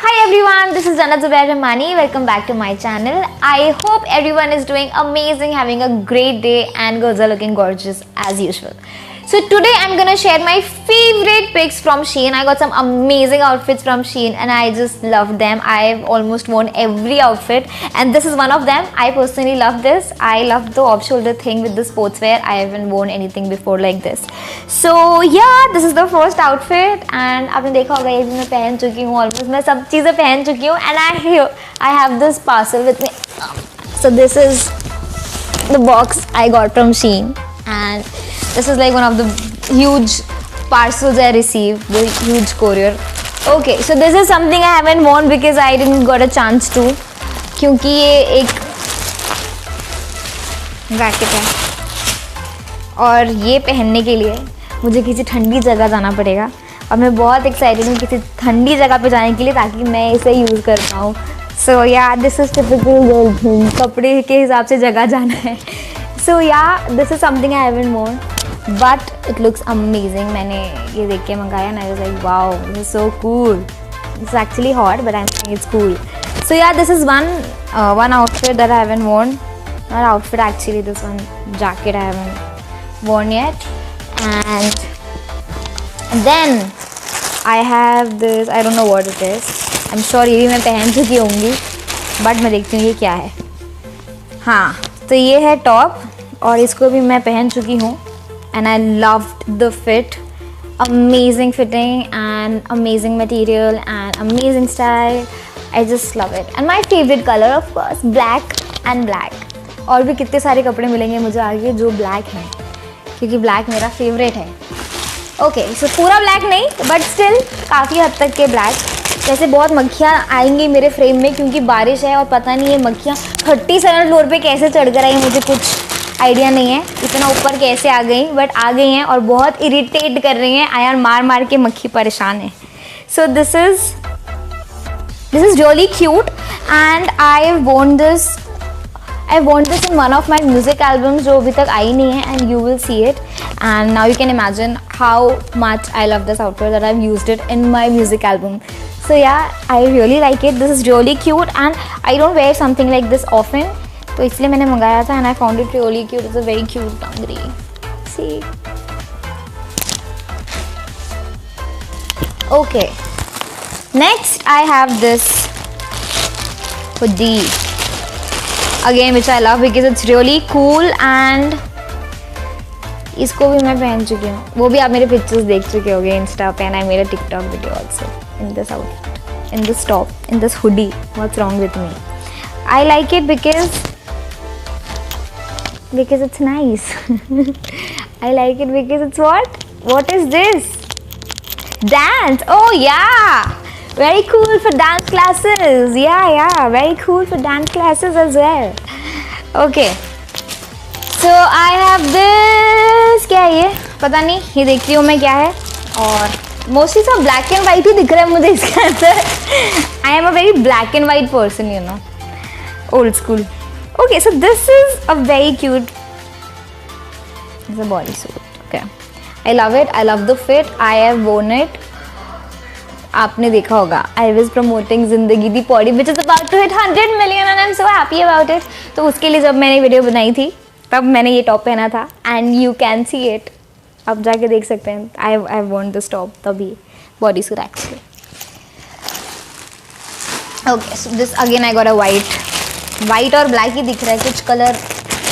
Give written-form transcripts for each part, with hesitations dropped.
Hi everyone, this is Jannat Zubair Rahmani. Welcome back to my channel. I hope everyone is doing amazing, having a great day, and girls are looking gorgeous as usual. So today I'm gonna share my favorite picks from Shein. I got some amazing outfits from Shein and I just love them. I've almost worn every outfit and this is one of them. I personally love this. I love the off-shoulder thing with the sportswear. I haven't worn anything before like this. So yeah, this is the first outfit and आपने देखा होगा ये भी मैं पहन चुकी हूँ almost. मैं सब चीज़ें पहन चुकी हूँ and I have this parcel with me. So this is the box I got from Shein and this is like one of the huge parcels I received, the huge courier. Okay, so this is something I haven't worn because I didn't got a chance to. क्योंकि ये एक jacket है और ये पहनने के लिए मुझे किसी ठंडी जगह जाना पड़ेगा और मैं बहुत एक्साइटेड हूँ किसी ठंडी जगह पे जाने के लिए ताकि मैं इसे यूज़ कर पाऊँ. So yeah this is typical girl thing, कपड़े के हिसाब से जगह जाना है. So yeah this is something I haven't worn but it looks amazing. मैंने ये देख के मंगाया and I was like wow, this is so cool. It's actually hot but I'm saying it's cool. So yeah, this is one outfit that I haven't worn. Not outfit actually, this one jacket I haven't worn yet. And then I have this, I don't know what it is. I'm sure ये भी मैं पहन चुकी होंगी but मैं देखती हूँ ये क्या है. हाँ, तो ये है टॉप और इसको भी मैं पहन चुकी हूँ. And I loved the fit, amazing fitting and amazing material and amazing style. I just love it. And my favorite color of course black and black. और भी कितने सारे कपड़े मिलेंगे मुझे आगे जो black हैं क्योंकि black मेरा favorite है. Okay, so पूरा black नहीं but still काफ़ी हद तक के black. जैसे बहुत मक्खियाँ आएंगी मेरे फ्रेम में क्योंकि बारिश है और पता नहीं ये मक्खियाँ 37 फ्लोर पे कैसे चढ़ कर आई मुझे कुछ आइडिया नहीं है इतना ऊपर कैसे आ गई बट आ गई हैं और बहुत इरिटेट कर रही हैं. आयार मार मार के मक्खी परेशान है. So this is really cute and I want this in one of my music albums जो अभी तक आई नहीं है and you will see it and now you can imagine how much I love this outfit that I have used it in my music album. So yeah, I really like it. This is really cute and I don't wear something like this often. तो इसलिए मैंने मंगाया था and I found it really cute. It's a very cute tangri. See. Okay. Next I have this hoodie. Again, which I love because it's really cool and इसको भी मैं पहन चुकी हूँ. वो भी आप मेरे पिक्चर्स देख चुके होंगे इंस्टा पे and I made a TikTok video also in this outfit, in this top, in this hoodie. What's wrong with me? I like it because it's nice. I like it because it's what? What is this? Dance. Oh yeah, very cool for dance classes. Yeah, very cool for dance classes as well. Okay. So I have this. क्या है ये? पता नहीं. ये देखती हूँ मैं क्या है. और मोस्टली सब ब्लैक एंड वाइट ही दिख रहा है मुझे इसके अंदर. I am a very black and white person, you know, old school. Okay, so this is a very cute, it's a bodysuit. Okay, I love it. I love the fit. I have worn it. आपने देखा होगा I was promoting Zindagi Di Paudi which is about to hit 100 million and I am so happy about it. तो उसके लिए जब मैंने video बनाई थी तब मैंने ये टॉप पहना था and you can see it. आप जाके देख सकते हैं. आई वॉन्ट दिस टॉप तभी body suit actually. Okay, so this again I got a white और ब्लैक ही दिख रहा है. कुछ कलर,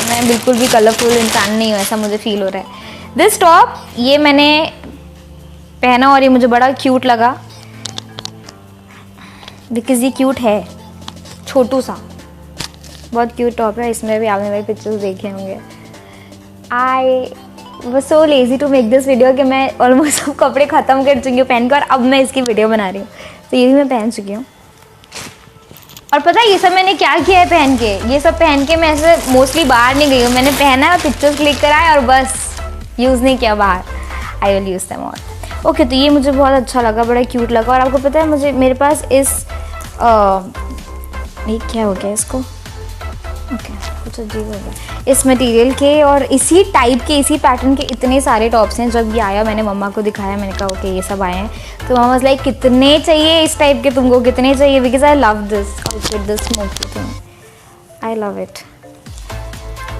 मैं बिल्कुल भी कलरफुल इंसान नहीं हूँ ऐसा मुझे फील हो रहा है. दिस टॉप ये मैंने पहना और ये मुझे बड़ा क्यूट लगा बिकॉज ये क्यूट है, छोटू सा बहुत क्यूट टॉप है. इसमें भी आपने मेरे पिक्चर्स देखे होंगे. I was so lazy to make this video कि मैं ऑलमोस्ट सब कपड़े ख़त्म कर चुकी हूँ पहन कर. अब मैं इसकी वीडियो बना रही हूँ तो ये भी मैं पहन चुकी हूँ. और पता है ये सब मैंने क्या किया है पहन के? ये सब पहन के मैं ऐसे मोस्टली बाहर नहीं गई हूँ. मैंने पहना है, पिक्चर्स क्लिक कराए और बस यूज़ नहीं किया बाहर. I will use them all. Okay, तो ये मुझे बहुत अच्छा लगा, बड़ा क्यूट लगा. और आपको पता है मेरे पास इस ये क्या हो गया इसको? ओके, कुछ कुछ अजीब हो गया इस मटेरियल के, और इसी टाइप के इसी पैटर्न के इतने सारे टॉप्स हैं। जब ये आया मैंने मम्मा को दिखाया, मैंने कहा ओके ये सब आए हैं, तो मम्मा वाज लाइक कितने चाहिए इस टाइप के तुमको, कितने चाहिए, because I love this outfit, this smoky thing, I love it,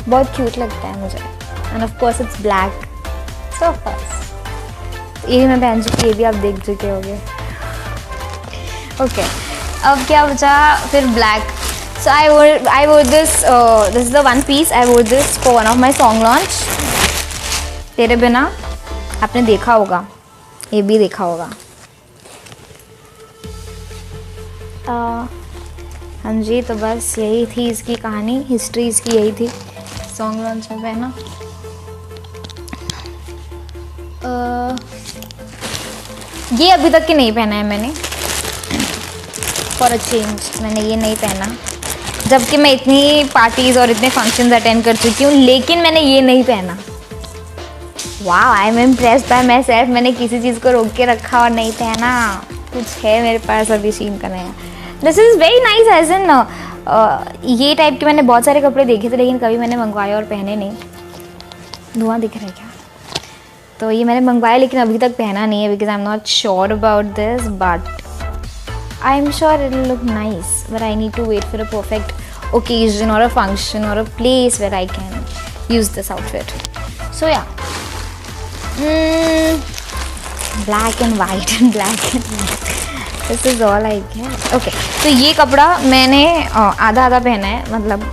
बहुत क्यूट लगता है मुझे। End of course it's black, so first ये भी मैं पहन चुकी, ये भी आप देख चुके होंगे। ओके अब क्या बचा फिर, black. So I wore this. This is the one piece. I wore this for one of my song launch. तेरे बिना, आपने देखा होगा, ये भी देखा होगा। हाँ जी, तो बस यही थी इसकी कहानी, हिस्ट्री इसकी यही थी, सॉन्ग लॉन्च में पहना। ये अभी तक के नहीं पहना है मैंने, फॉर अ चेंज मैंने ये नहीं पहना, जबकि मैं इतनी पार्टीज़ और इतने फंक्शंस अटेंड कर चुकी हूँ, लेकिन मैंने ये नहीं पहना। वाह, I am impressed by my self, मैंने किसी चीज़ को रोक के रखा और नहीं पहना, कुछ है मेरे पास अभी शीन का नया। This is very nice, as in ये टाइप के मैंने बहुत सारे कपड़े देखे थे, लेकिन कभी मैंने मंगवाए और पहने नहीं। धुआं दिख रहा है क्या? तो ये मैंने मंगवाया लेकिन अभी तक पहना नहीं है, because I am not sure about this, but I'm sure it'll look nice, but I need to wait for a perfect occasion or a function or a place where I can use this outfit. So yeah, black and white and black and white. This is all I get. Okay, तो ये कपड़ा मैंने आधा आधा पहना है, मतलब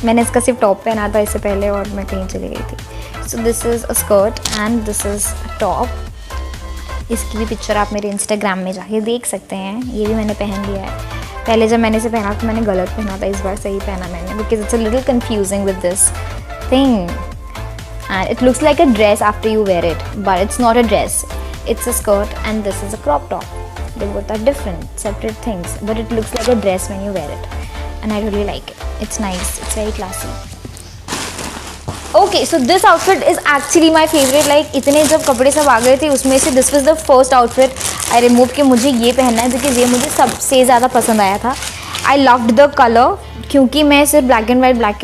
मैंने इसका सिर्फ टॉप पहना था इससे पहले और मैं कहीं चली गई थी। So this is a skirt and this is a top. इसकी भी पिक्चर आप मेरे इंस्टाग्राम में जाके देख सकते हैं, ये भी मैंने पहन लिया है। पहले जब मैंने इसे पहना तो मैंने गलत पहना था, इस बार सही पहना मैंने, because it's a little confusing with this thing and it looks like a dress after you wear it, but it's not a dress, it's a skirt and this is a crop top, they both are different separate things, but it looks like a dress when you wear it and I really like it, it's nice, it's very classy. Okay, so this outfit is actually my favourite, like इतने जब कपड़े सब आ गए थे उसमें से this was the first outfit I remove कि मुझे ये पहनना है, बिकॉज ये मुझे सबसे ज़्यादा पसंद आया था। आई लव्ड द कलर, क्योंकि मैं सिर्फ ब्लैक एंड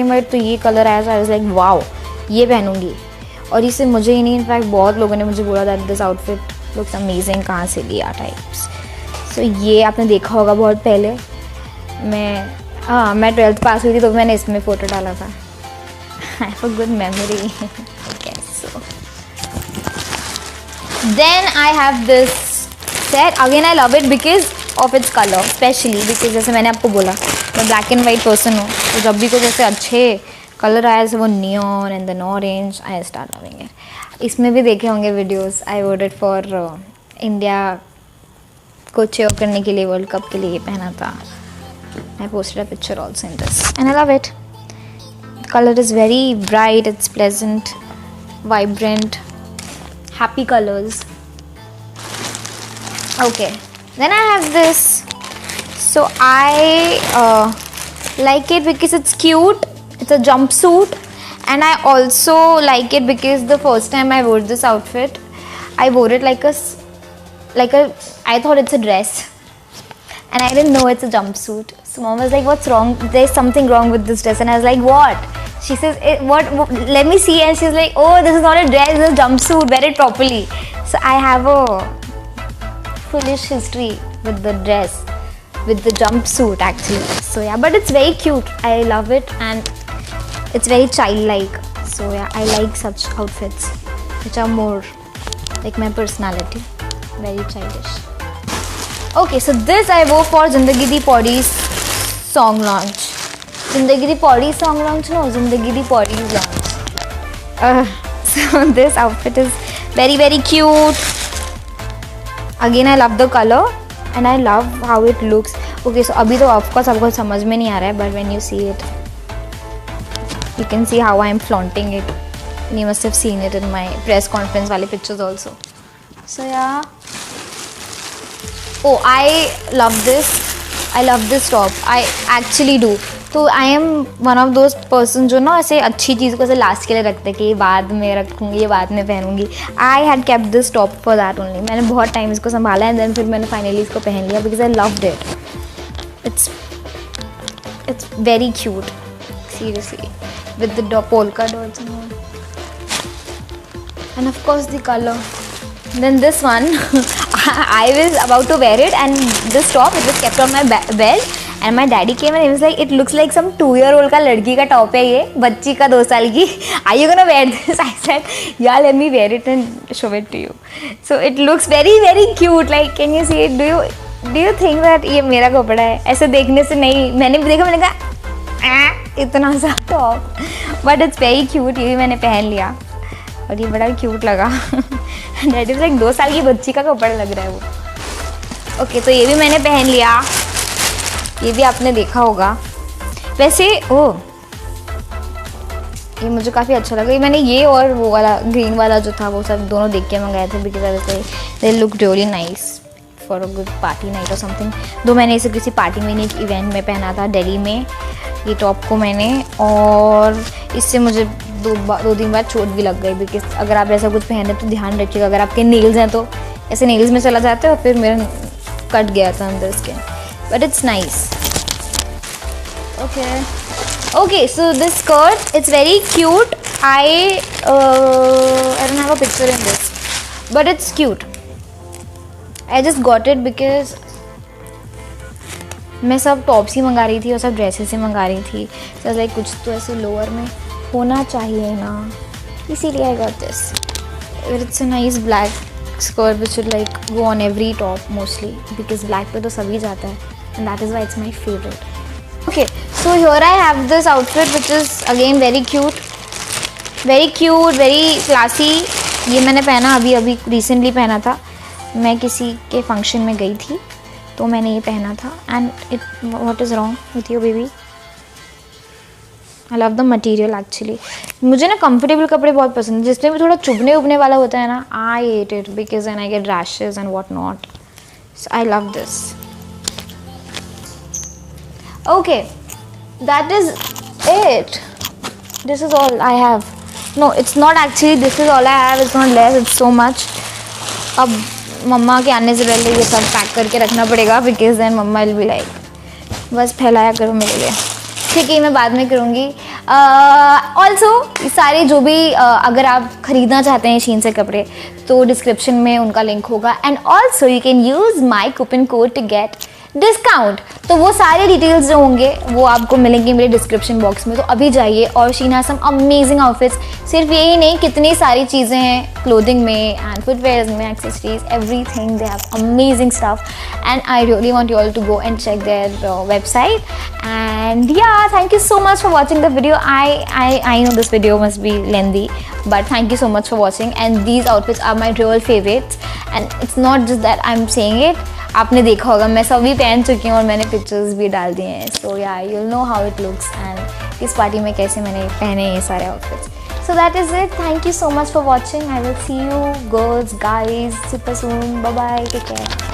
वाइट, तो ये कलर आया था, आई वाज लाइक वाओ ये पहनूंगी, और इसे मुझे ही नहीं, इनफैक्ट बहुत लोगों ने मुझे बोला that this outfit looks amazing, कहाँ से लिया टाइप्स। सो ये आपने देखा होगा बहुत पहले, मैं 12th पास हुई थी तो मैंने इसमें फ़ोटो डाला था। I have a good memory. I guess so. Then I have this set. Again, I love it because of its color, especially because जैसे मैंने आपको बोला मैं black and white person हूँ, तो जब भी कुछ ऐसे अच्छे कलर आए जैसे वो neon and then orange, I start loving it. इसमें भी देखे होंगे videos, I wore it for India को cheer करने के लिए, वर्ल्ड कप के लिए ये पहना था। I posted a picture also in this and I love it. Color is very bright, it's pleasant, vibrant, happy colors. Okay, then I have this. So I like it because it's cute, it's a jumpsuit, and I also like it because the first time I wore this outfit, I wore it like a I thought it's a dress and I didn't know it's a jumpsuit. So mom was like, what's wrong? There's something wrong with this dress. And I was like, what? She says, what? Let me see. And she's like, oh, this is not a dress, this is a jumpsuit, wear it properly. So I have a foolish history with the dress, with the jumpsuit actually. So yeah, but it's very cute. I love it and it's very childlike. So yeah, I like such outfits which are more like my personality, very childish. Okay, so this I wore for Zindagi Di Paudi's song launch. Zindagi Di Paudi's song launch? No, Zindagi Di Paudi's launch. So this outfit is very very cute. Again, I love the color and I love how it looks. Okay, so अभी तो of course आपको समझ में नहीं आ रहा है, but when you see it, you can see how I am flaunting it. And you must have seen it in my press conference वाले pictures also. So yeah. Oh, I love this. I love this top. I actually do. तो I am one of those person जो ना ऐसे अच्छी चीज़ को ऐसे last के लिए रखते हैं कि ये बाद में रखूँगी, ये बाद में पहनूँगी. I had kept this top for that only. मैंने बहुत टाइम इसको संभाला है, then फिर मैंने फाइनली इसको पहन लिया because I loved it. It's very cute. Seriously. with the polka dots and all. And of course the color. Then this one, I was about to wear it, and this top, it was kept on my bed, and my daddy came and he was like, it looks like some 2-year-old का लड़की का top है ये, बच्ची का 2 साल की. Are you gonna wear this? I said, yeah, let me wear it and show it to you. So it looks very very cute. Like, can you see it? Do you think that ये मेरा कपड़ा है? ऐसे देखने से नहीं, मैंने देखा, मैंने कहा इतना सा top, but it's very cute. ये भी मैंने पहन लिया और ये बड़ा क्यूट लगा. डैडी लाइक 2 साल की बच्ची का कपड़ा लग रहा है वो. ओके, तो ये भी मैंने पहन लिया. ये भी आपने देखा होगा. वैसे ये मुझे काफ़ी अच्छा लगा. ये मैंने ये और वो वाला ग्रीन वाला जो था वो सब दोनों देख के मंगाए थे, because I they look really nice for a good party night और समथिंग. दो मैंने इसे किसी पार्टी में, एक इवेंट में पहना था दिल्ली में, ये टॉप को मैंने, और इससे मुझे 2-3 बार चोट भी लग गई. बिकॉज अगर आप ऐसा कुछ पहने तो ध्यान रखिएगा, अगर आपके नेल्स हैं तो ऐसे नेल्स में चला जाता है, और फिर मेरा कट गया था अंदर skin. But it's nice. Okay, so this skirt, it's very cute. I don't have a picture in this, but it's cute. I just got it because मैं सब टॉप्स ही मंगा रही थी और सब ड्रेसेस ही मंगा रही थी. So like कुछ तो ऐसे लोअर में होना चाहिए ना, इसीलिए I got this. It's a nice black skirt which should like go on every top mostly, because black पे तो सभी जाता है, and that is why it's my favorite. Okay, so here I have this outfit which is again very cute, very classy. ये मैंने पहना अभी recently पहना था. मैं किसी के फंक्शन में गई थी तो मैंने ये पहना था. And what is wrong with you baby? I love the material actually. मुझे ना comfortable कपड़े बहुत पसंद हैं, जिसमें भी थोड़ा चुभने उबने वाला होता है ना, I hate it because then I get rashes and what not. So I love this. Okay, that is it. This is all I have. No, it's not actually. This is all I have. It's not less. It's so much. अब मम्मा के आने से पहले ये सब pack करके रखना पड़ेगा, because then mamma will be like, बस फैलाया करो मेरे लिए. ठीक है, मैं बाद में करूँगी. ऑल्सो सारे जो भी अगर आप ख़रीदना चाहते हैं शीन से कपड़े, तो डिस्क्रिप्शन में उनका लिंक होगा. And also you can use my coupon code to get discount. तो वो सारे डिटेल्स जो होंगे वो आपको मिलेंगे मेरे डिस्क्रिप्शन बॉक्स में. तो अभी जाइए. और she has some amazing outfits. सिर्फ यही नहीं, कितनी सारी चीज़ें हैं क्लोथिंग में एंड फुटवेयर्स में, accessories, everything. They have amazing stuff and I really want you all to go and check their website. And yeah, thank you so much for watching the video. I know this video must be lengthy, but thank you so much for watching. And these outfits are my real favorites. And it's not just that I'm saying it. आपने देखा होगा मैं सभी पहन चुकी हूँ और मैंने पिक्चर्स भी डाल दिए हैं. सो या, you'll know how it looks and इस पार्टी में कैसे मैंने पहने ये सारे outfits. So that is it. Thank you so much for watching. I will see you girls, guys, super soon. Bye bye. Take care.